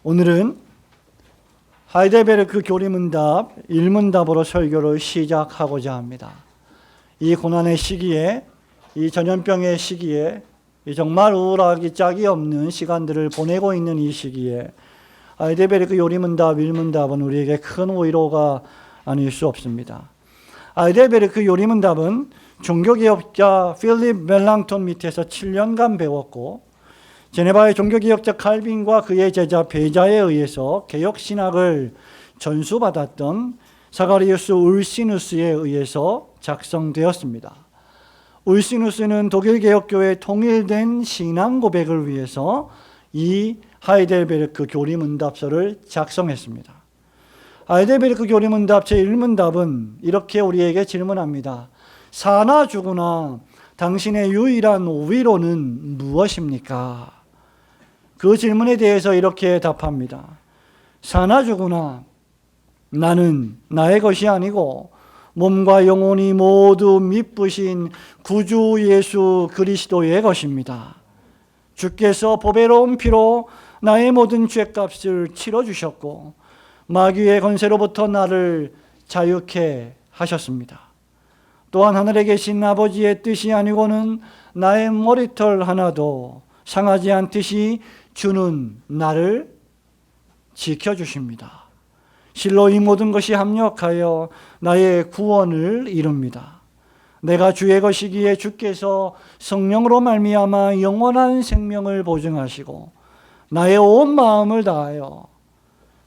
오늘은 하이델베르크 교리문답 1문답으로 설교를 시작하고자 합니다. 이 고난의 시기에, 이 전염병의 시기에, 정말 우울하기 짝이 없는 시간들을 보내고 있는 이 시기에 하이델베르크 교리문답 1문답은 우리에게 큰 위로가 아닐 수 없습니다. 하이델베르크 교리문답은 종교개혁자 필립 멜랑톤 밑에서 7년간 배웠고, 제네바의 종교개혁자 칼빈과 그의 제자 베자에 의해서 개혁신학을 전수받았던 사가리우스 울시누스에 의해서 작성되었습니다. 울시누스는 독일 개혁교회의 통일된 신앙 고백을 위해서 이 하이델베르크 교리문답서를 작성했습니다. 하이델베르크 교리문답 제1문답은 이렇게 우리에게 질문합니다. 사나 죽으나 당신의 유일한 위로는 무엇입니까? 그 질문에 대해서 이렇게 답합니다. 사나 죽으나 나는 나의 것이 아니고 몸과 영혼이 모두 미쁘신 구주 예수 그리스도의 것입니다. 주께서 보배로운 피로 나의 모든 죄값을 치러주셨고 마귀의 권세로부터 나를 자유케 하셨습니다. 또한 하늘에 계신 아버지의 뜻이 아니고는 나의 머리털 하나도 상하지 않듯이 주는 나를 지켜주십니다. 실로 이 모든 것이 합력하여 나의 구원을 이룹니다. 내가 주의 것이기에 주께서 성령으로 말미암아 영원한 생명을 보증하시고 나의 온 마음을 다하여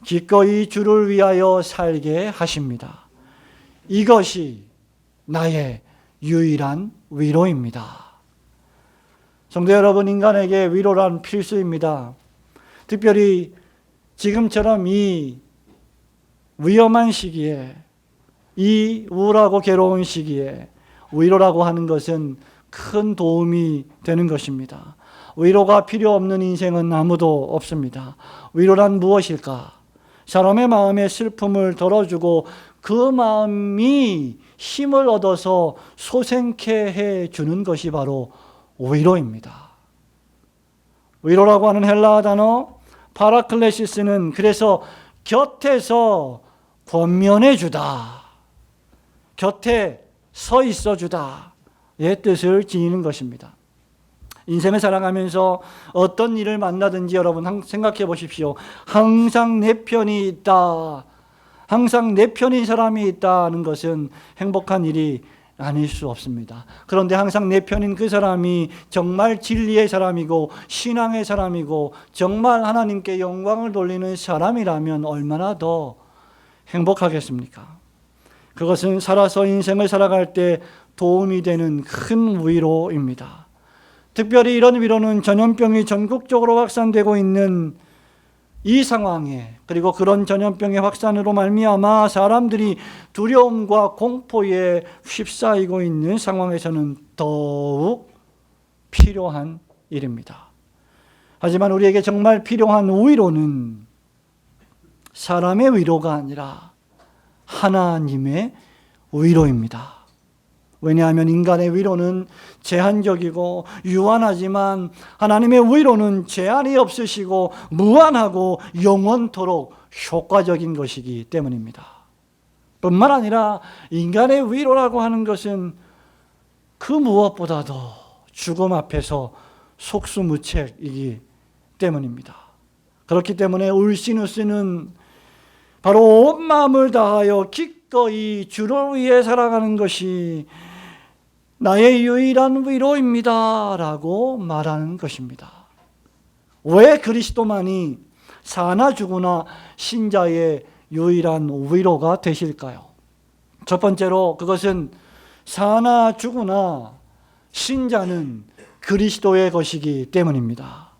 기꺼이 주를 위하여 살게 하십니다. 이것이 나의 유일한 위로입니다. 성도 여러분, 인간에게 위로란 필수입니다. 특별히 지금처럼 이 위험한 시기에, 이 우울하고 괴로운 시기에 위로라고 하는 것은 큰 도움이 되는 것입니다. 위로가 필요 없는 인생은 아무도 없습니다. 위로란 무엇일까? 사람의 마음의 슬픔을 덜어주고 그 마음이 힘을 얻어서 소생케 해주는 것이 바로 위로입니다. 위로라고 하는 헬라어 단어 파라클레시스는 그래서 곁에서 권면해 주다, 곁에 서 있어 주다 의 뜻을 지니는 것입니다. 인생을 살아가면서 어떤 일을 만나든지 여러분 생각해 보십시오. 항상 내 편이 있다, 항상 내 편인 사람이 있다는 것은 행복한 일이 아닐 수 없습니다. 그런데 항상 내 편인 그 사람이 정말 진리의 사람이고 신앙의 사람이고 정말 하나님께 영광을 돌리는 사람이라면 얼마나 더 행복하겠습니까? 그것은 살아서 인생을 살아갈 때 도움이 되는 큰 위로입니다. 특별히 이런 위로는 전염병이 전국적으로 확산되고 있는 이 상황에, 그리고 그런 전염병의 확산으로 말미암아 사람들이 두려움과 공포에 휩싸이고 있는 상황에서는 더욱 필요한 일입니다. 하지만 우리에게 정말 필요한 위로는 사람의 위로가 아니라 하나님의 위로입니다. 왜냐하면 인간의 위로는 제한적이고 유한하지만 하나님의 위로는 제한이 없으시고 무한하고 영원토록 효과적인 것이기 때문입니다. 뿐만 아니라 인간의 위로라고 하는 것은 그 무엇보다도 죽음 앞에서 속수무책이기 때문입니다. 그렇기 때문에 울시누스는 바로 온 마음을 다하여 기꺼이 주를 위해 살아가는 것이 나의 유일한 위로입니다 라고 말하는 것입니다. 왜 그리스도만이 사나 죽으나 신자의 유일한 위로가 되실까요? 첫 번째로 그것은 사나 죽으나 신자는 그리스도의 것이기 때문입니다.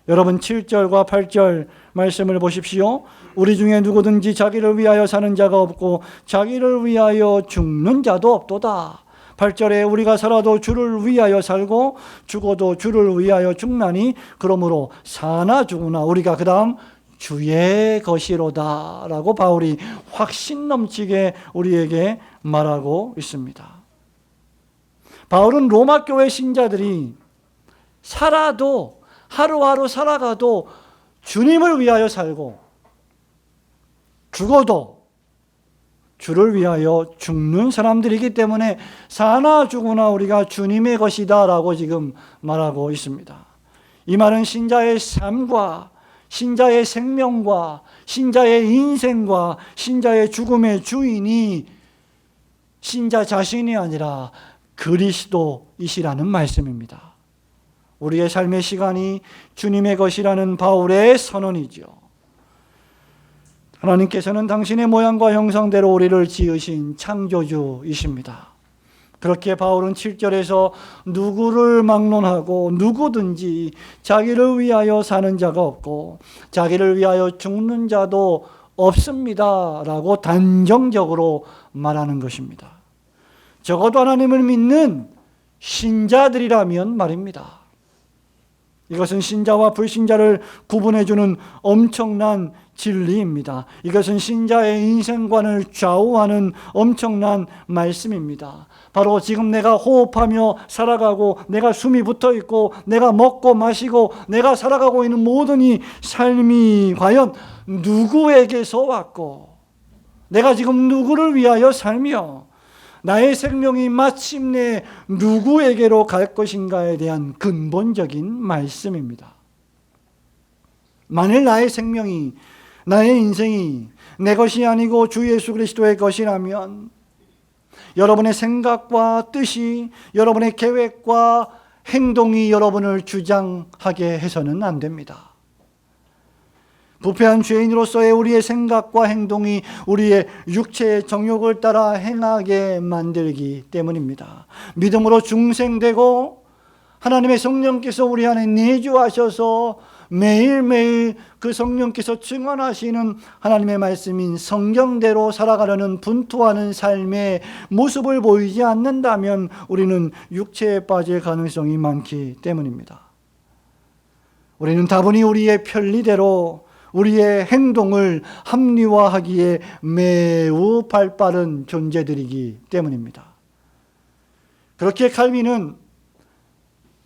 여러분 7절과 8절 말씀을 보십시오. 우리 중에 누구든지 자기를 위하여 사는 자가 없고 자기를 위하여 죽는 자도 없도다. 8절에 우리가 살아도 주를 위하여 살고 죽어도 주를 위하여 죽나니 그러므로 사나 죽으나 우리가 그 다음 주의 것이로다 라고 바울이 확신 넘치게 우리에게 말하고 있습니다. 바울은 로마 교회 신자들이 살아도 하루하루 살아가도 주님을 위하여 살고 죽어도 주를 위하여 죽는 사람들이기 때문에 사나 죽으나 우리가 주님의 것이다 라고 지금 말하고 있습니다. 이 말은 신자의 삶과 신자의 생명과 신자의 인생과 신자의 죽음의 주인이 신자 자신이 아니라 그리스도이시라는 말씀입니다. 우리의 삶의 시간이 주님의 것이라는 바울의 선언이죠. 하나님께서는 당신의 모양과 형상대로 우리를 지으신 창조주이십니다. 그렇게 바울은 7절에서 누구를 막론하고 누구든지 자기를 위하여 사는 자가 없고 자기를 위하여 죽는 자도 없습니다 라고 단정적으로 말하는 것입니다. 적어도 하나님을 믿는 신자들이라면 말입니다. 이것은 신자와 불신자를 구분해주는 엄청난 진리입니다. 이것은 신자의 인생관을 좌우하는 엄청난 말씀입니다. 바로 지금 내가 호흡하며 살아가고 내가 숨이 붙어있고 내가 먹고 마시고 내가 살아가고 있는 모든 이 삶이 과연 누구에게서 왔고 내가 지금 누구를 위하여 살며 나의 생명이 마침내 누구에게로 갈 것인가에 대한 근본적인 말씀입니다. 만일 나의 생명이 나의 인생이 내 것이 아니고 주 예수 그리스도의 것이라면 여러분의 생각과 뜻이 여러분의 계획과 행동이 여러분을 주장하게 해서는 안 됩니다. 부패한 죄인으로서의 우리의 생각과 행동이 우리의 육체의 정욕을 따라 행하게 만들기 때문입니다. 믿음으로 중생되고 하나님의 성령께서 우리 안에 내주하셔서 매일매일 그 성령께서 증언하시는 하나님의 말씀인 성경대로 살아가려는 분투하는 삶의 모습을 보이지 않는다면 우리는 육체에 빠질 가능성이 많기 때문입니다. 우리는 다분히 우리의 편리대로 우리의 행동을 합리화하기에 매우 발빠른 존재들이기 때문입니다. 그렇게 칼빈은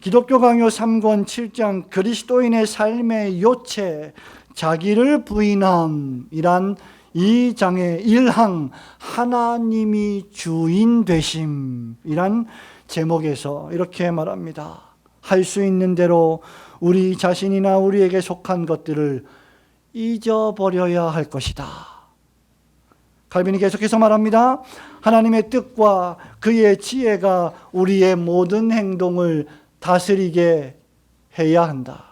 기독교 강요 3권 7장 그리스도인의 삶의 요체 자기를 부인함이란 이 장의 1항 하나님이 주인 되심이란 제목에서 이렇게 말합니다. 할 수 있는 대로 우리 자신이나 우리에게 속한 것들을 잊어버려야 할 것이다. 칼빈이 계속해서 말합니다. 하나님의 뜻과 그의 지혜가 우리의 모든 행동을 다스리게 해야 한다.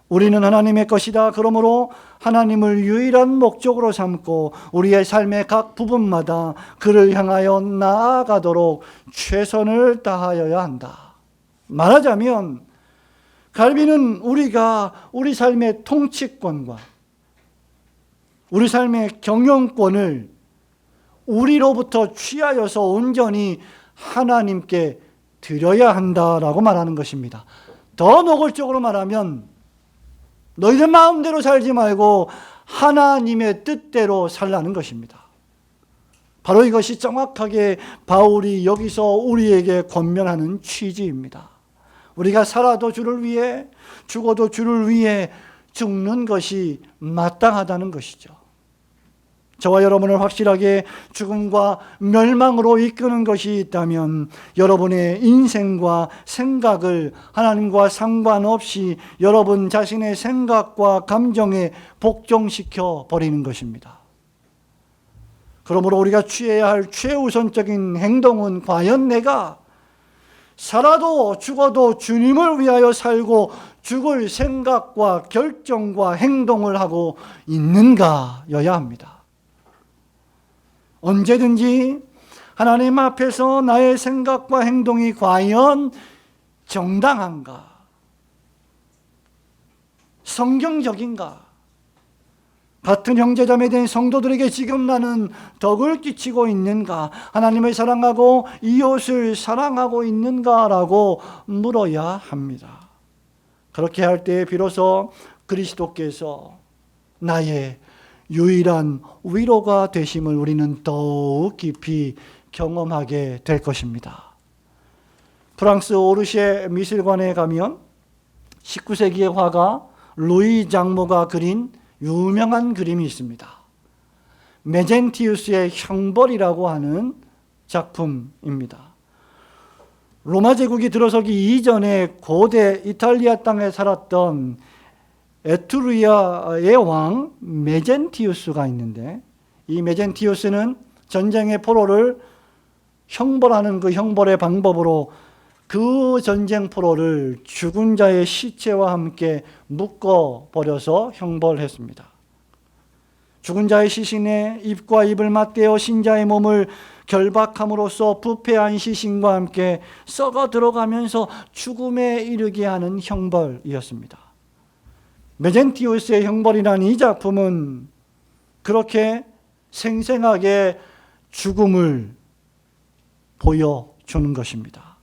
우리는 하나님의 것이다. 그러므로 하나님을 유일한 목적으로 삼고 우리의 삶의 각 부분마다 그를 향하여 나아가도록 최선을 다하여야 한다. 말하자면 칼빈은 우리가 우리 삶의 통치권과 우리 삶의 경영권을 우리로부터 취하여서 온전히 하나님께 드려야 한다라고 말하는 것입니다. 더 노골적으로 말하면 너희들 마음대로 살지 말고 하나님의 뜻대로 살라는 것입니다. 바로 이것이 정확하게 바울이 여기서 우리에게 권면하는 취지입니다. 우리가 살아도 주를 위해 죽어도 주를 위해 죽는 것이 마땅하다는 것이죠. 저와 여러분을 확실하게 죽음과 멸망으로 이끄는 것이 있다면 여러분의 인생과 생각을 하나님과 상관없이 여러분 자신의 생각과 감정에 복종시켜 버리는 것입니다. 그러므로 우리가 취해야 할 최우선적인 행동은 과연 내가 살아도 죽어도 주님을 위하여 살고 죽을 생각과 결정과 행동을 하고 있는가여야 합니다. 언제든지 하나님 앞에서 나의 생각과 행동이 과연 정당한가? 성경적인가? 같은 형제자매 된 성도들에게 지금 나는 덕을 끼치고 있는가? 하나님을 사랑하고 이웃을 사랑하고 있는가라고 물어야 합니다. 그렇게 할 때 비로소 그리스도께서 나의 유일한 위로가 되심을 우리는 더욱 깊이 경험하게 될 것입니다. 프랑스 오르쉐 미술관에 가면 19세기의 화가 루이 장모가 그린 유명한 그림이 있습니다. 메젠티우스의 형벌이라고 하는 작품입니다. 로마 제국이 들어서기 이전에 고대 이탈리아 땅에 살았던 에트루리아의 왕 메젠티우스가 있는데, 이 메젠티우스는 전쟁의 포로를 형벌하는 그 형벌의 방법으로 그 전쟁 포로를 죽은 자의 시체와 함께 묶어버려서 형벌했습니다. 죽은 자의 시신에 입과 입을 맞대어 신자의 몸을 결박함으로써 부패한 시신과 함께 썩어 들어가면서 죽음에 이르게 하는 형벌이었습니다. 메젠티우스의 형벌이라는 이 작품은 그렇게 생생하게 죽음을 보여주는 것입니다.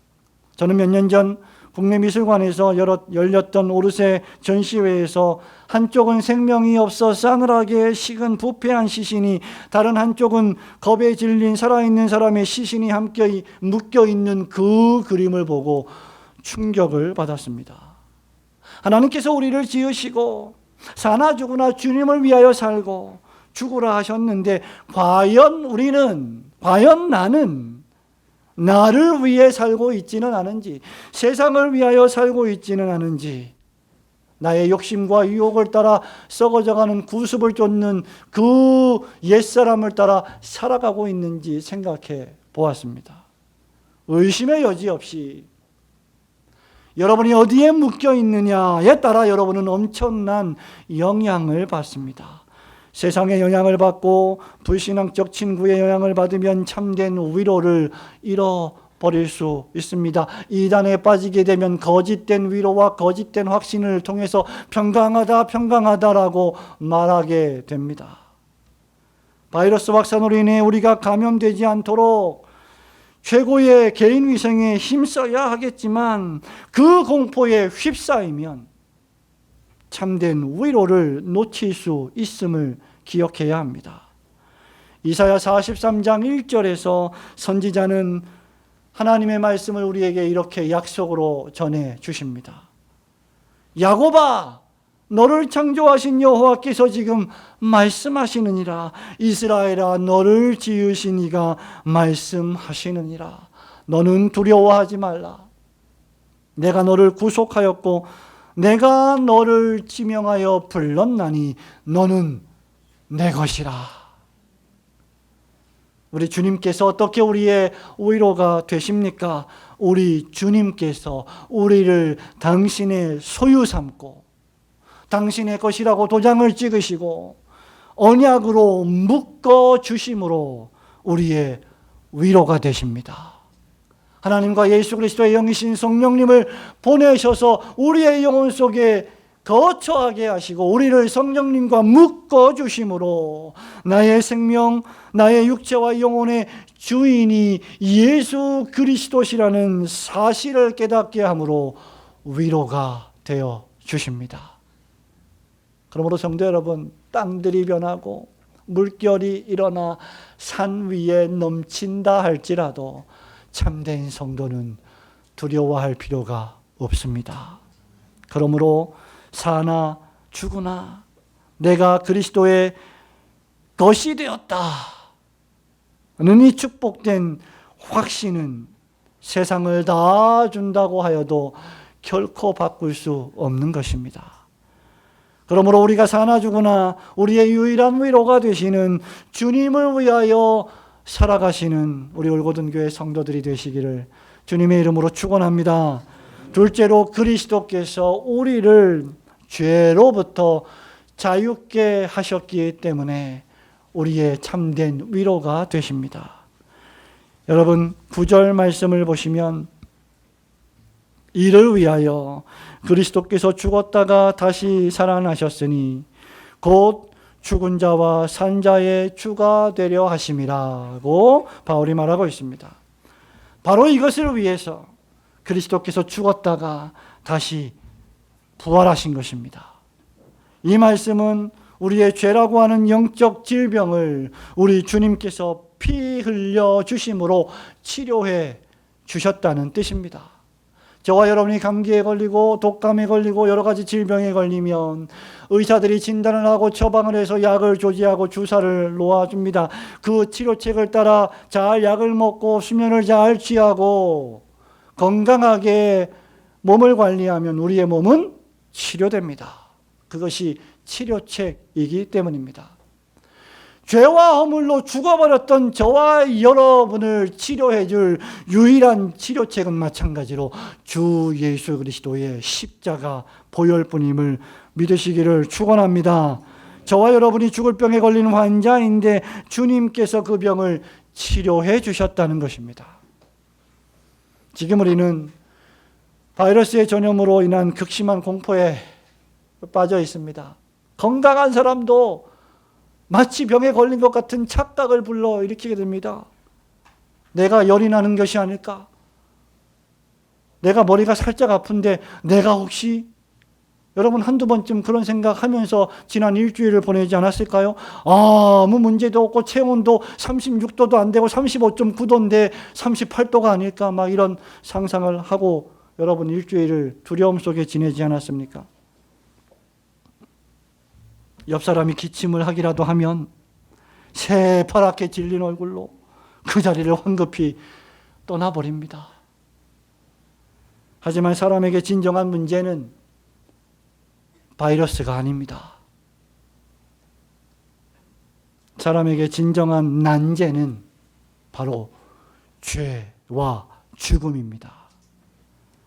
저는 몇 년 전 국내미술관에서 열렸던 오르세 전시회에서 한쪽은 생명이 없어 싸늘하게 식은 부패한 시신이, 다른 한쪽은 겁에 질린 살아있는 사람의 시신이 함께 묶여있는 그 그림을 보고 충격을 받았습니다. 하나님께서 우리를 지으시고 사나 죽으나 주님을 위하여 살고 죽으라 하셨는데, 과연 나는 나를 위해 살고 있지는 않은지, 세상을 위하여 살고 있지는 않은지, 나의 욕심과 유혹을 따라 썩어져가는 구습을 쫓는 그 옛사람을 따라 살아가고 있는지 생각해 보았습니다. 의심의 여지 없이 여러분이 어디에 묶여 있느냐에 따라 여러분은 엄청난 영향을 받습니다. 세상의 영향을 받고 불신앙적 친구의 영향을 받으면 참된 위로를 잃어버릴 수 있습니다. 이단에 빠지게 되면 거짓된 위로와 거짓된 확신을 통해서 평강하다라고 말하게 됩니다. 바이러스 확산으로 인해 우리가 감염되지 않도록 최고의 개인 위생에 힘써야 하겠지만, 그 공포에 휩싸이면 참된 위로를 놓칠 수 있음을 기억해야 합니다. 이사야 43장 1절에서 선지자는 하나님의 말씀을 우리에게 이렇게 약속으로 전해 주십니다. 야곱아, 너를 창조하신 여호와께서 지금 말씀하시느니라. 이스라엘아, 너를 지으신 이가 말씀하시느니라. 너는 두려워하지 말라. 내가 너를 구속하였고 내가 너를 지명하여 불렀나니 너는 내 것이라. 우리 주님께서 어떻게 우리의 위로가 되십니까? 우리 주님께서 우리를 당신의 소유 삼고 당신의 것이라고 도장을 찍으시고 언약으로 묶어 주심으로 우리의 위로가 되십니다. 하나님과 예수 그리스도의 영이신 성령님을 보내셔서 우리의 영혼 속에 거처하게 하시고 우리를 성령님과 묶어 주심으로 나의 생명, 나의 육체와 영혼의 주인이 예수 그리스도시라는 사실을 깨닫게 함으로 위로가 되어 주십니다. 그러므로 성도 여러분, 땅들이 변하고 물결이 일어나 산 위에 넘친다 할지라도 참된 성도는 두려워할 필요가 없습니다. 그러므로 사나 죽으나 내가 그리스도의 것이 되었다 는 이 축복된 확신은 세상을 다 준다고 하여도 결코 바꿀 수 없는 것입니다. 그러므로 우리가 사나 죽으나 우리의 유일한 위로가 되시는 주님을 위하여 살아가시는 우리 올고든교회 성도들이 되시기를 주님의 이름으로 축원합니다. 둘째로, 그리스도께서 우리를 죄로부터 자유케 하셨기 때문에 우리의 참된 위로가 되십니다. 여러분, 9절 말씀을 보시면 이를 위하여 그리스도께서 죽었다가 다시 살아나셨으니 곧 죽은 자와 산 자의 주가 되려 하심이라고 바울이 말하고 있습니다. 바로 이것을 위해서 그리스도께서 죽었다가 다시 부활하신 것입니다. 이 말씀은 우리의 죄라고 하는 영적 질병을 우리 주님께서 피 흘려 주심으로 치료해 주셨다는 뜻입니다. 저와 여러분이 감기에 걸리고 독감에 걸리고 여러 가지 질병에 걸리면 의사들이 진단을 하고 처방을 해서 약을 조지하고 주사를 놓아줍니다. 그 치료책을 따라 잘 약을 먹고 수면을 잘 취하고 건강하게 몸을 관리하면 우리의 몸은 치료됩니다. 그것이 치료책이기 때문입니다. 죄와 허물로 죽어버렸던 저와 여러분을 치료해 줄 유일한 치료책은 마찬가지로 주 예수 그리스도의 십자가 보혈뿐임을 믿으시기를 축원합니다. 저와 여러분이 죽을 병에 걸린 환자인데 주님께서 그 병을 치료해 주셨다는 것입니다. 지금 우리는 바이러스의 전염으로 인한 극심한 공포에 빠져 있습니다. 건강한 사람도 마치 병에 걸린 것 같은 착각을 불러일으키게 됩니다. 내가 열이 나는 것이 아닐까? 내가 머리가 살짝 아픈데 내가 혹시, 여러분 한두 번쯤 그런 생각하면서 지난 일주일을 보내지 않았을까요? 아무 문제도 없고 체온도 36도도 안 되고 35.9도인데 38도가 아닐까? 막 이런 상상을 하고 여러분 일주일을 두려움 속에 지내지 않았습니까? 옆 사람이 기침을 하기라도 하면 새파랗게 질린 얼굴로 그 자리를 황급히 떠나버립니다. 하지만 사람에게 진정한 문제는 바이러스가 아닙니다. 사람에게 진정한 난제는 바로 죄와 죽음입니다.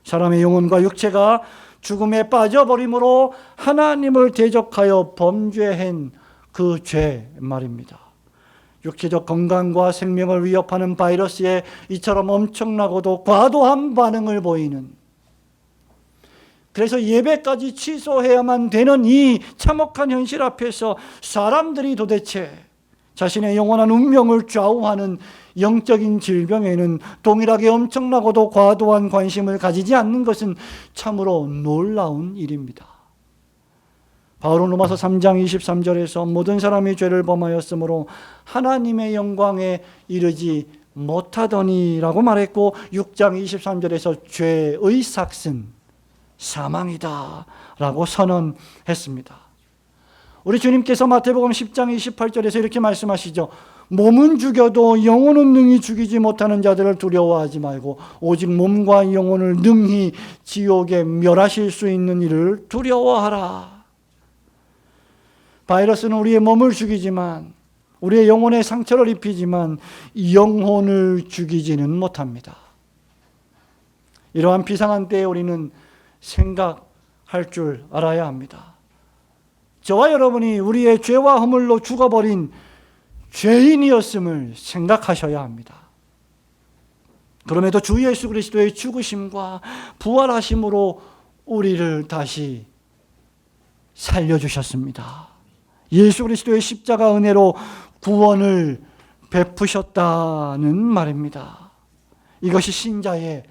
사람의 영혼과 육체가 죽음에 빠져버림으로 하나님을 대적하여 범죄한 그 죄 말입니다. 육체적 건강과 생명을 위협하는 바이러스에 이처럼 엄청나고도 과도한 반응을 보이는, 그래서 예배까지 취소해야만 되는 이 참혹한 현실 앞에서 사람들이 도대체 자신의 영원한 운명을 좌우하는 영적인 질병에는 동일하게 엄청나고도 과도한 관심을 가지지 않는 것은 참으로 놀라운 일입니다. 바울은 로마서 3장 23절에서 모든 사람이 죄를 범하였으므로 하나님의 영광에 이르지 못하더니라고 말했고, 6장 23절에서 죄의 삭은 사망이다 라고 선언했습니다. 우리 주님께서 마태복음 10장 28절에서 이렇게 말씀하시죠. 몸은 죽여도 영혼은 능히 죽이지 못하는 자들을 두려워하지 말고 오직 몸과 영혼을 능히 지옥에 멸하실 수 있는 이를 두려워하라. 바이러스는 우리의 몸을 죽이지만, 우리의 영혼에 상처를 입히지만 영혼을 죽이지는 못합니다. 이러한 비상한 때에 우리는 생각할 줄 알아야 합니다. 저와 여러분이 우리의 죄와 허물로 죽어버린 죄인이었음을 생각하셔야 합니다. 그럼에도 주 예수 그리스도의 죽으심과 부활하심으로 우리를 다시 살려주셨습니다. 예수 그리스도의 십자가 은혜로 구원을 베푸셨다는 말입니다. 이것이 신자의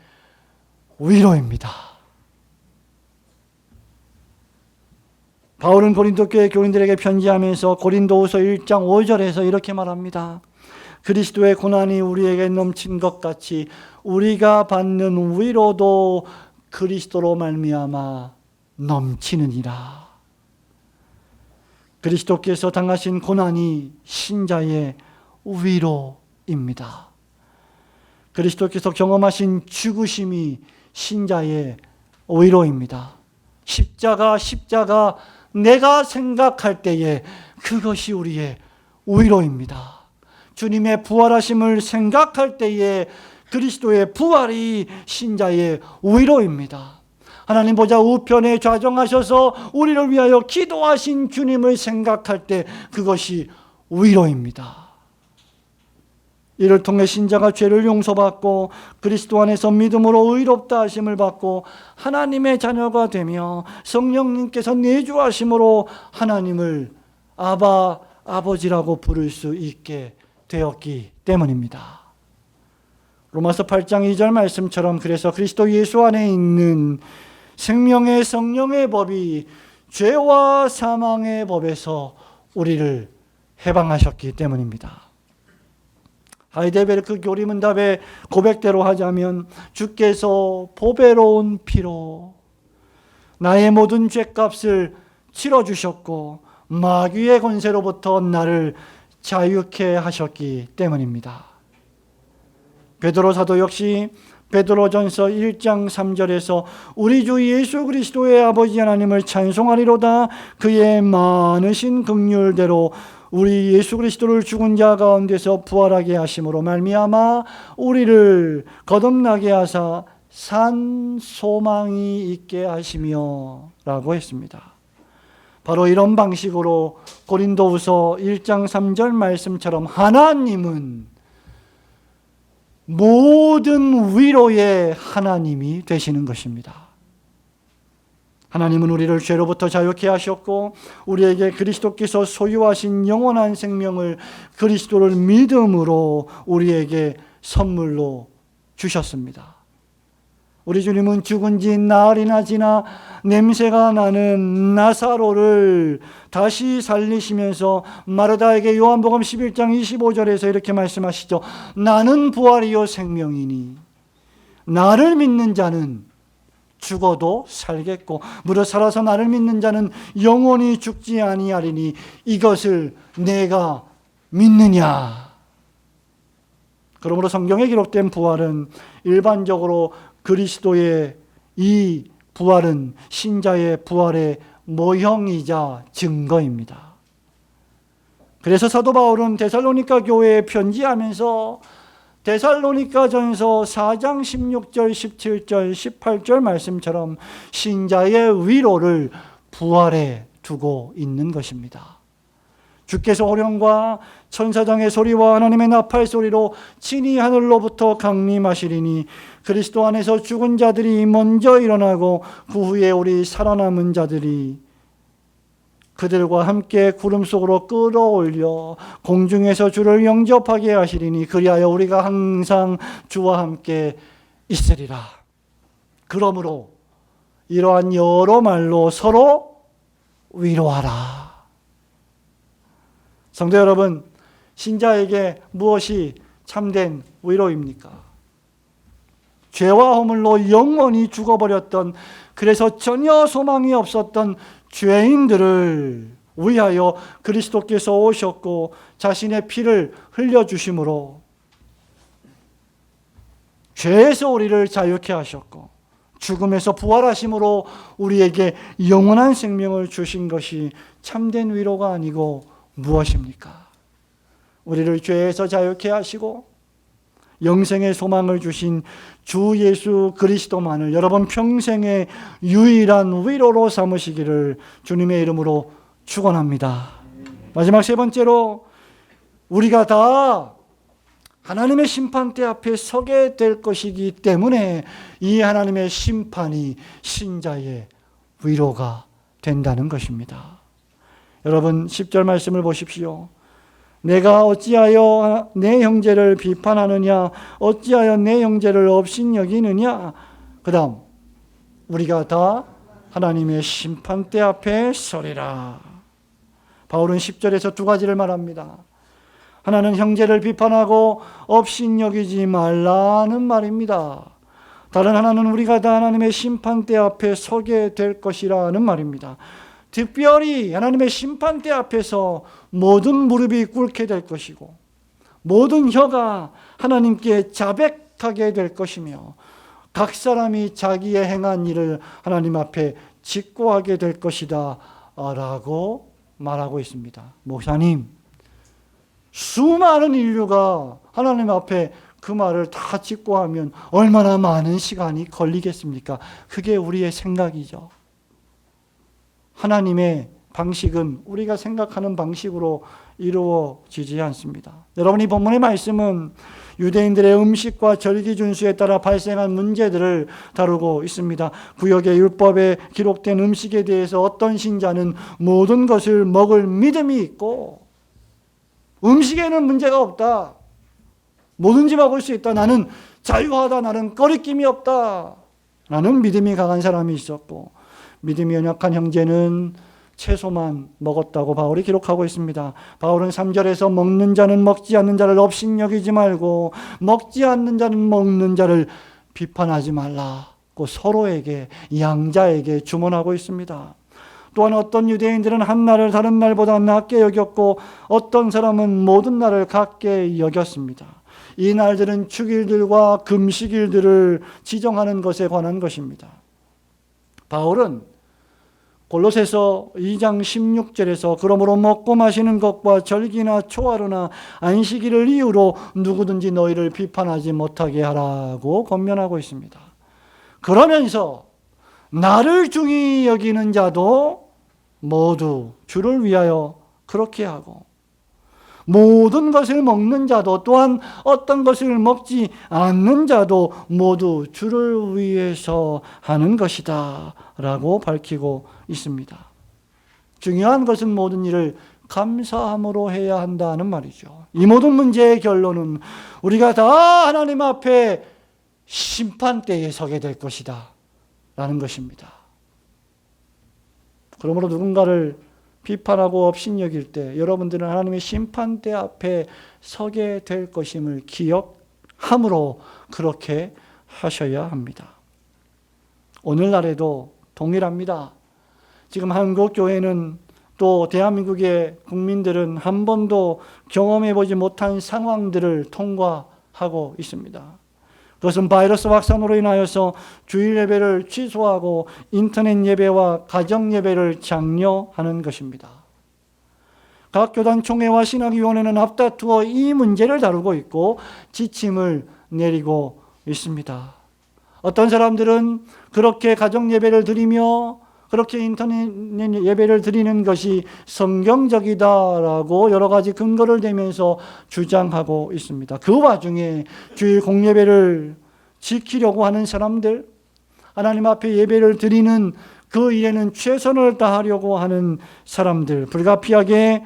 위로입니다. 바울은 고린도 교회 교인들에게 편지하면서 고린도후서 1장 5절에서 이렇게 말합니다. 그리스도의 고난이 우리에게 넘친 것 같이 우리가 받는 위로도 그리스도로 말미암아 넘치느니라. 그리스도께서 당하신 고난이 신자의 위로입니다. 그리스도께서 경험하신 죽으심이 신자의 위로입니다. 십자가 내가 생각할 때에 그것이 우리의 위로입니다. 주님의 부활하심을 생각할 때에 그리스도의 부활이 신자의 위로입니다. 하나님 보좌 우편에 좌정하셔서 우리를 위하여 기도하신 주님을 생각할 때 그것이 위로입니다. 이를 통해 신자가 죄를 용서받고 그리스도 안에서 믿음으로 의롭다 하심을 받고 하나님의 자녀가 되며 성령님께서 내주하심으로 하나님을 아바, 아버지라고 부를 수 있게 되었기 때문입니다. 로마서 8장 2절 말씀처럼 그래서 그리스도 예수 안에 있는 생명의 성령의 법이 죄와 사망의 법에서 우리를 해방하셨기 때문입니다. 하이델베르크 교리문답의 고백대로 하자면 주께서 보배로운 피로 나의 모든 죄값을 치러주셨고 마귀의 권세로부터 나를 자유케 하셨기 때문입니다. 베드로 사도 역시 베드로전서 1장 3절에서 우리 주 예수 그리스도의 아버지 하나님을 찬송하리로다. 그의 많으신 긍휼대로 우리 예수 그리스도를 죽은 자 가운데서 부활하게 하심으로 말미암아 우리를 거듭나게 하사 산 소망이 있게 하시며 라고 했습니다. 바로 이런 방식으로 고린도후서 1장 3절 말씀처럼 하나님은 모든 위로의 하나님이 되시는 것입니다. 하나님은 우리를 죄로부터 자유케 하셨고 우리에게 그리스도께서 소유하신 영원한 생명을 그리스도를 믿음으로 우리에게 선물로 주셨습니다. 우리 주님은 죽은 지 나흘이나 지나 냄새가 나는 나사로를 다시 살리시면서 마르다에게 요한복음 11장 25절에서 이렇게 말씀하시죠. 나는 부활이요 생명이니 나를 믿는 자는 죽어도 살겠고 무릇 살아서 나를 믿는 자는 영원히 죽지 아니하리니 이것을 내가 믿느냐. 그러므로 성경에 기록된 부활은 일반적으로 그리스도의 이 부활은 신자의 부활의 모형이자 증거입니다. 그래서 사도 바울은 데살로니가 교회에 편지하면서 데살로니가전서 4장 16절, 17절, 18절 말씀처럼 신자의 위로를 부활에 두고 있는 것입니다. 주께서 호령과 천사장의 소리와 하나님의 나팔 소리로 친히 하늘로부터 강림하시리니 그리스도 안에서 죽은 자들이 먼저 일어나고 그 후에 우리 살아남은 자들이 그들과 함께 구름 속으로 끌어올려 공중에서 주를 영접하게 하시리니 그리하여 우리가 항상 주와 함께 있으리라. 그러므로 이러한 여러 말로 서로 위로하라. 성도 여러분, 신자에게 무엇이 참된 위로입니까? 죄와 허물로 영원히 죽어버렸던, 그래서 전혀 소망이 없었던 죄인들을 위하여 그리스도께서 오셨고 자신의 피를 흘려주심으로 죄에서 우리를 자유케 하셨고 죽음에서 부활하심으로 우리에게 영원한 생명을 주신 것이 참된 위로가 아니고 무엇입니까? 우리를 죄에서 자유케 하시고 영생의 소망을 주신 주 예수 그리스도만을 여러분 평생의 유일한 위로로 삼으시기를 주님의 이름으로 축원합니다. 마지막 세 번째로 우리가 다 하나님의 심판대 앞에 서게 될 것이기 때문에 이 하나님의 심판이 신자의 위로가 된다는 것입니다. 여러분 10절 말씀을 보십시오. 내가 어찌하여 내 형제를 비판하느냐, 어찌하여 내 형제를 업신여기느냐. 그 다음 우리가 다 하나님의 심판대 앞에 서리라. 바울은 10절에서 두 가지를 말합니다. 하나는 형제를 비판하고 업신여기지 말라는 말입니다. 다른 하나는 우리가 다 하나님의 심판대 앞에 서게 될 것이라는 말입니다. 특별히 하나님의 심판대 앞에서 모든 무릎이 꿇게 될 것이고 모든 혀가 하나님께 자백하게 될 것이며 각 사람이 자기의 행한 일을 하나님 앞에 직고하게 될 것이다 라고 말하고 있습니다. 목사님, 수많은 인류가 하나님 앞에 그 말을 다 직고하면 얼마나 많은 시간이 걸리겠습니까? 그게 우리의 생각이죠. 하나님의 방식은 우리가 생각하는 방식으로 이루어지지 않습니다. 여러분, 이 본문의 말씀은 유대인들의 음식과 절기 준수에 따라 발생한 문제들을 다루고 있습니다. 구역의 율법에 기록된 음식에 대해서 어떤 신자는 모든 것을 먹을 믿음이 있고 음식에는 문제가 없다. 뭐든지 먹을 수 있다. 나는 자유하다. 나는 거리낌이 없다. 라는 믿음이 강한 사람이 있었고 믿음이 연약한 형제는 채소만 먹었다고 바울이 기록하고 있습니다. 바울은 3절에서 먹는 자는 먹지 않는 자를 업신여기지 말고 먹지 않는 자는 먹는 자를 비판하지 말라고 서로에게, 양자에게 주문하고 있습니다. 또한 어떤 유대인들은 한 날을 다른 날보다 낮게 여겼고 어떤 사람은 모든 날을 같게 여겼습니다. 이 날들은 축일들과 금식일들을 지정하는 것에 관한 것입니다. 바울은 골로새서 2장 16절에서 그러므로 먹고 마시는 것과 절기나 초하루나 안식일을 이유로 누구든지 너희를 비판하지 못하게 하라고 권면하고 있습니다. 그러면서 나를 중히 여기는 자도 모두 주를 위하여 그렇게 하고 모든 것을 먹는 자도 또한 어떤 것을 먹지 않는 자도 모두 주를 위해서 하는 것이다 라고 밝히고 있습니다. 중요한 것은 모든 일을 감사함으로 해야 한다는 말이죠. 이 모든 문제의 결론은 우리가 다 하나님 앞에 심판대에 서게 될 것이다 라는 것입니다. 그러므로 누군가를 비판하고 업신여길 때 여러분들은 하나님의 심판대 앞에 서게 될 것임을 기억함으로 그렇게 하셔야 합니다. 오늘날에도 동일합니다. 지금 한국 교회는 또 대한민국의 국민들은 한 번도 경험해보지 못한 상황들을 통과하고 있습니다. 그것은 바이러스 확산으로 인하여서 주일 예배를 취소하고 인터넷 예배와 가정 예배를 장려하는 것입니다. 각 교단 총회와 신학위원회는 앞다투어 이 문제를 다루고 있고 지침을 내리고 있습니다. 어떤 사람들은 그렇게 가정 예배를 드리며 그렇게 인터넷 예배를 드리는 것이 성경적이다라고 여러 가지 근거를 대면서 주장하고 있습니다. 그 와중에 주일 공예배를 지키려고 하는 사람들, 하나님 앞에 예배를 드리는 그 일에는 최선을 다하려고 하는 사람들, 불가피하게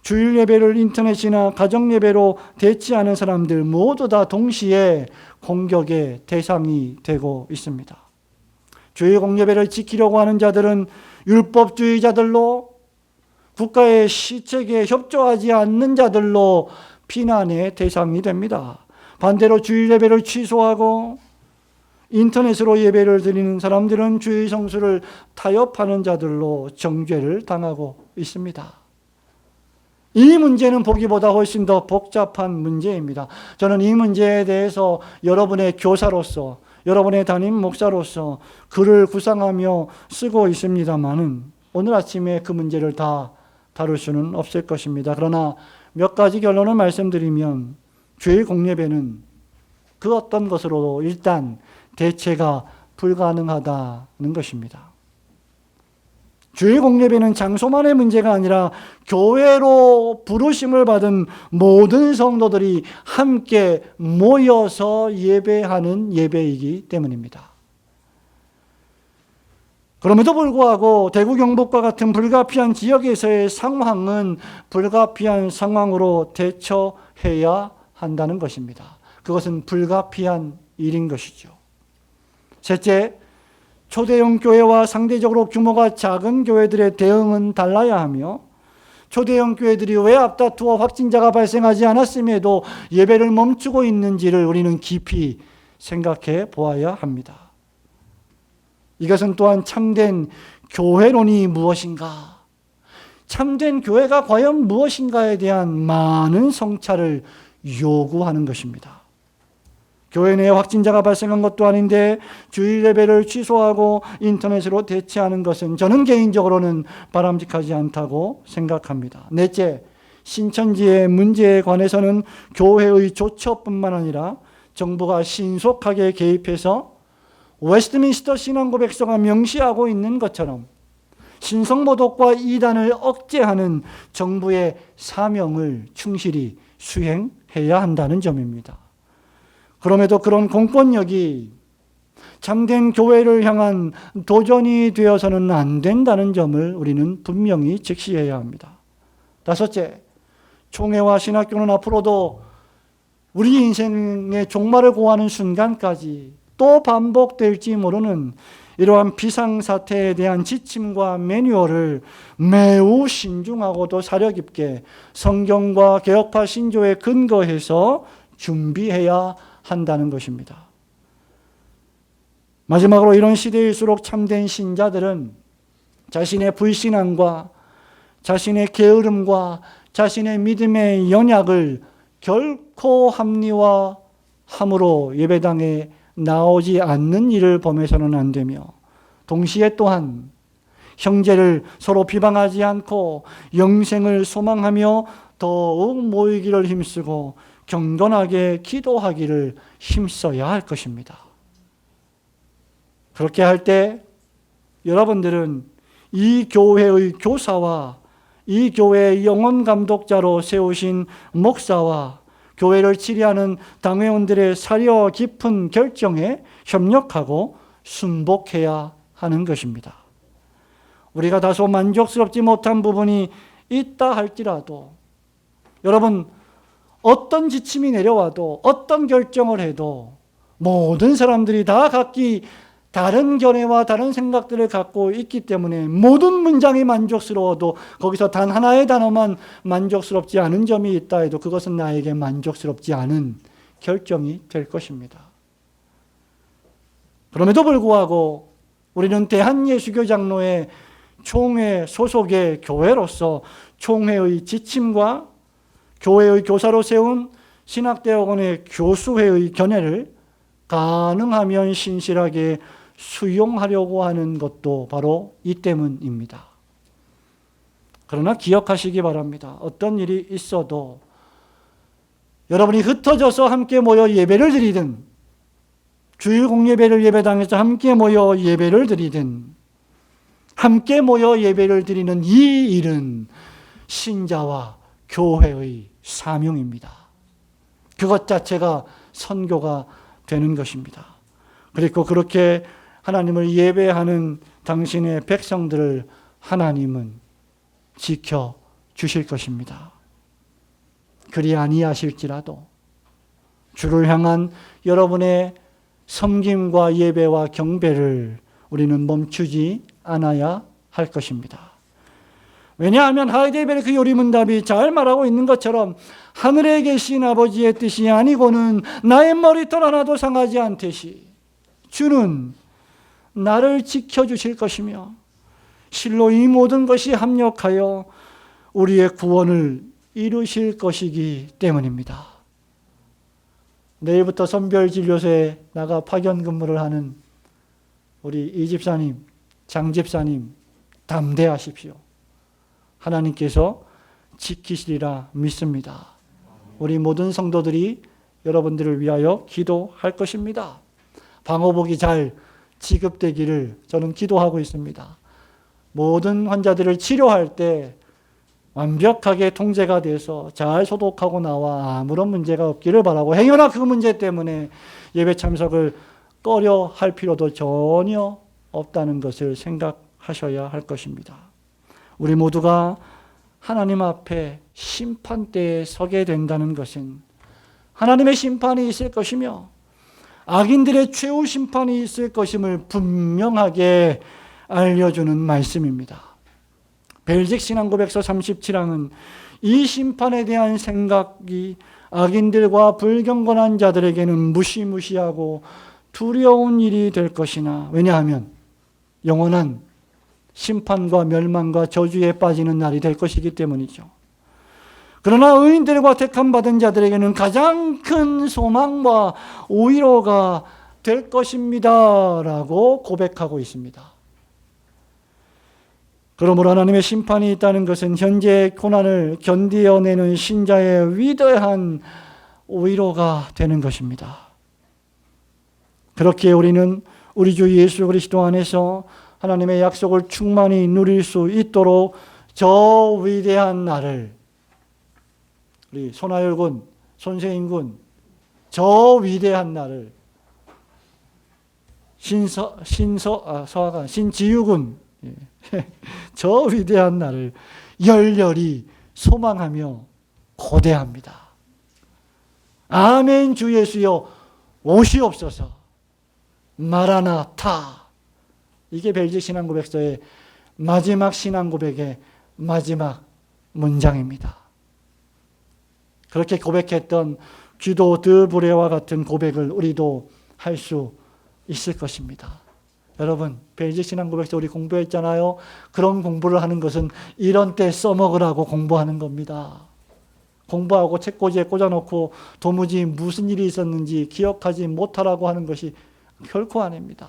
주일 예배를 인터넷이나 가정 예배로 대체하는 사람들 모두 다 동시에 공격의 대상이 되고 있습니다. 주일 공예배를 지키려고 하는 자들은 율법주의자들로, 국가의 시책에 협조하지 않는 자들로 비난의 대상이 됩니다. 반대로 주일 예배를 취소하고 인터넷으로 예배를 드리는 사람들은 주일 성수를 타협하는 자들로 정죄를 당하고 있습니다. 이 문제는 보기보다 훨씬 더 복잡한 문제입니다. 저는 이 문제에 대해서 여러분의 교사로서, 여러분의 담임 목사로서 글을 구상하며 쓰고 있습니다만은 오늘 아침에 그 문제를 다 다룰 수는 없을 것입니다. 그러나 몇 가지 결론을 말씀드리면 주일 공예배는 그 어떤 것으로도 일단 대체가 불가능하다는 것입니다. 주일 공예배는 장소만의 문제가 아니라 교회로 부르심을 받은 모든 성도들이 함께 모여서 예배하는 예배이기 때문입니다. 그럼에도 불구하고 대구 경북과 같은 불가피한 지역에서의 상황은 불가피한 상황으로 대처해야 한다는 것입니다. 그것은 불가피한 일인 것이죠. 셋째, 초대형 교회와 상대적으로 규모가 작은 교회들의 대응은 달라야 하며 초대형 교회들이 왜 앞다투어 확진자가 발생하지 않았음에도 예배를 멈추고 있는지를 우리는 깊이 생각해 보아야 합니다. 이것은 또한 참된 교회론이 무엇인가, 참된 교회가 과연 무엇인가에 대한 많은 성찰을 요구하는 것입니다. 교회 내에 확진자가 발생한 것도 아닌데 주일 예배를 취소하고 인터넷으로 대체하는 것은 저는 개인적으로는 바람직하지 않다고 생각합니다. 넷째, 신천지의 문제에 관해서는 교회의 조처뿐만 아니라 정부가 신속하게 개입해서 웨스트민스터 신앙고백서가 명시하고 있는 것처럼 신성모독과 이단을 억제하는 정부의 사명을 충실히 수행해야 한다는 점입니다. 그럼에도 그런 공권력이 참된 교회를 향한 도전이 되어서는 안 된다는 점을 우리는 분명히 직시해야 합니다. 다섯째, 총회와 신학교는 앞으로도 우리 인생의 종말을 고하는 순간까지 또 반복될지 모르는 이러한 비상사태에 대한 지침과 매뉴얼을 매우 신중하고도 사려 깊게 성경과 개혁파 신조에 근거해서 준비해야 한다는 것입니다. 마지막으로 이런 시대일수록 참된 신자들은 자신의 불신앙과 자신의 게으름과 자신의 믿음의 연약을 결코 합리화함으로 예배당에 나오지 않는 일을 범해서는 안 되며, 동시에 또한 형제를 서로 비방하지 않고 영생을 소망하며 더욱 모이기를 힘쓰고 경건하게 기도하기를 힘써야 할 것입니다. 그렇게 할 때 여러분들은 이 교회의 교사와 이 교회의 영혼 감독자로 세우신 목사와 교회를 치리하는 당회원들의 사려 깊은 결정에 협력하고 순복해야 하는 것입니다. 우리가 다소 만족스럽지 못한 부분이 있다 할지라도, 여러분, 어떤 지침이 내려와도 어떤 결정을 해도 모든 사람들이 다 각기 다른 견해와 다른 생각들을 갖고 있기 때문에 모든 문장이 만족스러워도 거기서 단 하나의 단어만 만족스럽지 않은 점이 있다 해도 그것은 나에게 만족스럽지 않은 결정이 될 것입니다. 그럼에도 불구하고 우리는 대한예수교 장로회 총회 소속의 교회로서 총회의 지침과 교회의 교사로 세운 신학대학원의 교수회의 견해를 가능하면 신실하게 수용하려고 하는 것도 바로 이 때문입니다. 그러나 기억하시기 바랍니다. 어떤 일이 있어도 여러분이 흩어져서 함께 모여 예배를 드리든, 주일 공예배를 예배당에서 함께 모여 예배를 드리든, 함께 모여 예배를 드리는 이 일은 신자와 교회의 사명입니다. 그것 자체가 선교가 되는 것입니다. 그리고 그렇게 하나님을 예배하는 당신의 백성들을 하나님은 지켜주실 것입니다. 그리 아니하실지라도 주를 향한 여러분의 섬김과 예배와 경배를 우리는 멈추지 않아야 할 것입니다. 왜냐하면 하이데벨의 그 요리문답이 잘 말하고 있는 것처럼 하늘에 계신 아버지의 뜻이 아니고는 나의 머리털 하나도 상하지 않듯이 주는 나를 지켜주실 것이며 실로 이 모든 것이 합력하여 우리의 구원을 이루실 것이기 때문입니다. 내일부터 선별진료소에 나가 파견 근무를 하는 우리 이집사님, 장집사님 담대하십시오. 하나님께서 지키시리라 믿습니다. 우리 모든 성도들이 여러분들을 위하여 기도할 것입니다. 방호복이 잘 지급되기를 저는 기도하고 있습니다. 모든 환자들을 치료할 때 완벽하게 통제가 돼서 잘 소독하고 나와 아무런 문제가 없기를 바라고, 행여나 그 문제 때문에 예배 참석을 꺼려 할 필요도 전혀 없다는 것을 생각하셔야 할 것입니다. 우리 모두가 하나님 앞에 심판대에 서게 된다는 것은 하나님의 심판이 있을 것이며 악인들의 최후 심판이 있을 것임을 분명하게 알려주는 말씀입니다. 벨직 신앙고백서 37항은 이 심판에 대한 생각이 악인들과 불경건한 자들에게는 무시무시하고 두려운 일이 될 것이나, 왜냐하면 영원한 심판과 멸망과 저주에 빠지는 날이 될 것이기 때문이죠. 그러나 의인들과 택함받은 자들에게는 가장 큰 소망과 위로가 될 것입니다 라고 고백하고 있습니다. 그러므로 하나님의 심판이 있다는 것은 현재의 고난을 견디어내는 신자의 위대한 위로가 되는 것입니다. 그렇게 우리는 우리 주 예수 그리스도 안에서 하나님의 약속을 충만히 누릴 수 있도록 저 위대한 날을, 우리 손하열 군, 손세인 군, 저 위대한 날을 신지유 군, 저 위대한 날을 열렬히 소망하며 고대합니다. 아멘. 주 예수여 오시옵소서. 마라나타. 이게 벨직 신앙 고백서의 마지막 신앙 고백의 마지막 문장입니다. 그렇게 고백했던 귀도 드브레와 같은 고백을 우리도 할 수 있을 것입니다. 여러분, 벨직 신앙 고백서 우리 공부했잖아요. 그런 공부를 하는 것은 이런 때 써먹으라고 공부하는 겁니다. 공부하고 책꽂이에 꽂아놓고 도무지 무슨 일이 있었는지 기억하지 못하라고 하는 것이 결코 아닙니다.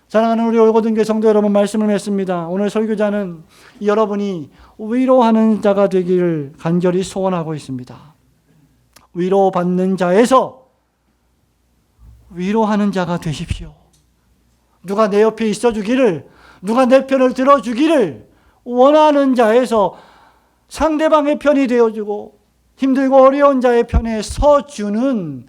사랑하는 우리 올고등교회 성도 여러분, 말씀을 했습니다. 오늘 설교자는 여러분이 위로하는 자가 되기를 간절히 소원하고 있습니다. 위로받는 자에서 위로하는 자가 되십시오. 누가 내 옆에 있어주기를, 누가 내 편을 들어주기를 원하는 자에서 상대방의 편이 되어주고 힘들고 어려운 자의 편에 서주는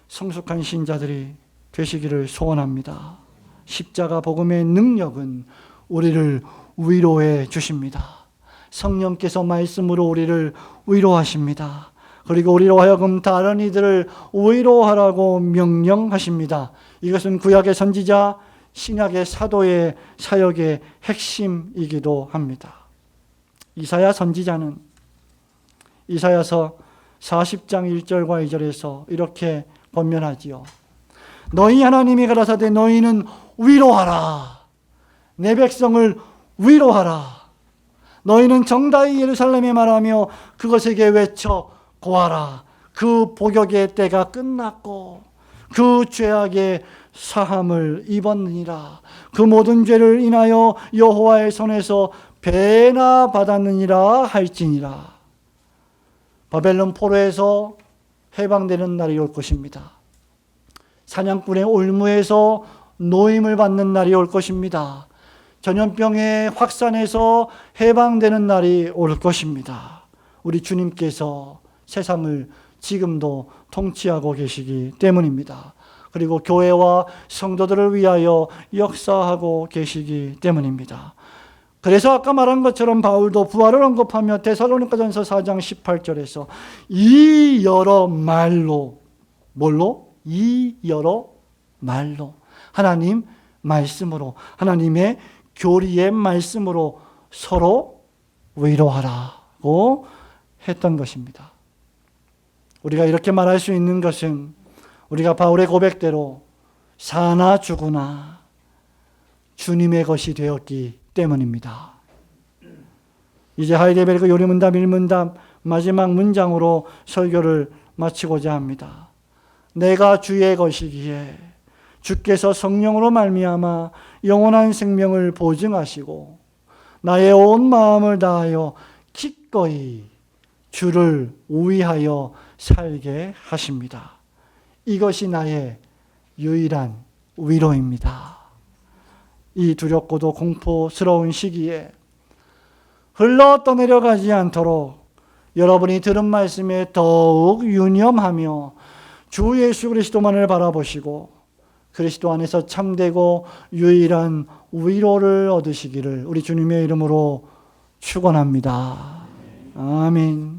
성숙한 신자들이 되시기를 소원합니다. 십자가 복음의 능력은 우리를 위로해 주십니다. 성령께서 말씀으로 우리를 위로하십니다. 그리고 우리로 하여금 다른 이들을 위로하라고 명령하십니다. 이것은 구약의 선지자, 신약의 사도의 사역의 핵심이기도 합니다. 이사야 선지자는 이사야서 40장 1절과 2절에서 이렇게 권면하지요. 너희 하나님이 가라사대 너희는 위로하라. 내 백성을 위로하라. 너희는 정다이 예루살렘에 말하며 그것에게 외쳐 고하라. 그 복역의 때가 끝났고 그 죄악의 사함을 입었느니라. 그 모든 죄를 인하여 여호와의 손에서 배나 받았느니라 할지니라. 바벨론 포로에서 해방되는 날이 올 것입니다. 사냥꾼의 올무에서 노임을 받는 날이 올 것입니다. 전염병의 확산에서 해방되는 날이 올 것입니다. 우리 주님께서 세상을 지금도 통치하고 계시기 때문입니다. 그리고 교회와 성도들을 위하여 역사하고 계시기 때문입니다. 그래서 아까 말한 것처럼 바울도 부활을 언급하며 데살로니가전서 4장 18절에서 이 여러 말로, 뭘로? 이 여러 말로, 하나님 말씀으로, 하나님의 교리의 말씀으로 서로 위로하라고 했던 것입니다. 우리가 이렇게 말할 수 있는 것은 우리가 바울의 고백대로 사나 죽으나 주님의 것이 되었기 때문입니다. 이제 하이데베르크 요리문답 1문답 마지막 문장으로 설교를 마치고자 합니다. 내가 주의 것이기에 주께서 성령으로 말미암아 영원한 생명을 보증하시고 나의 온 마음을 다하여 기꺼이 주를 위하여 살게 하십니다. 이것이 나의 유일한 위로입니다. 이 두렵고도 공포스러운 시기에 흘러 떠내려가지 않도록 여러분이 들은 말씀에 더욱 유념하며 주 예수 그리스도만을 바라보시고 그리스도 안에서 참되고 유일한 위로를 얻으시기를 우리 주님의 이름으로 축원합니다. 아멘.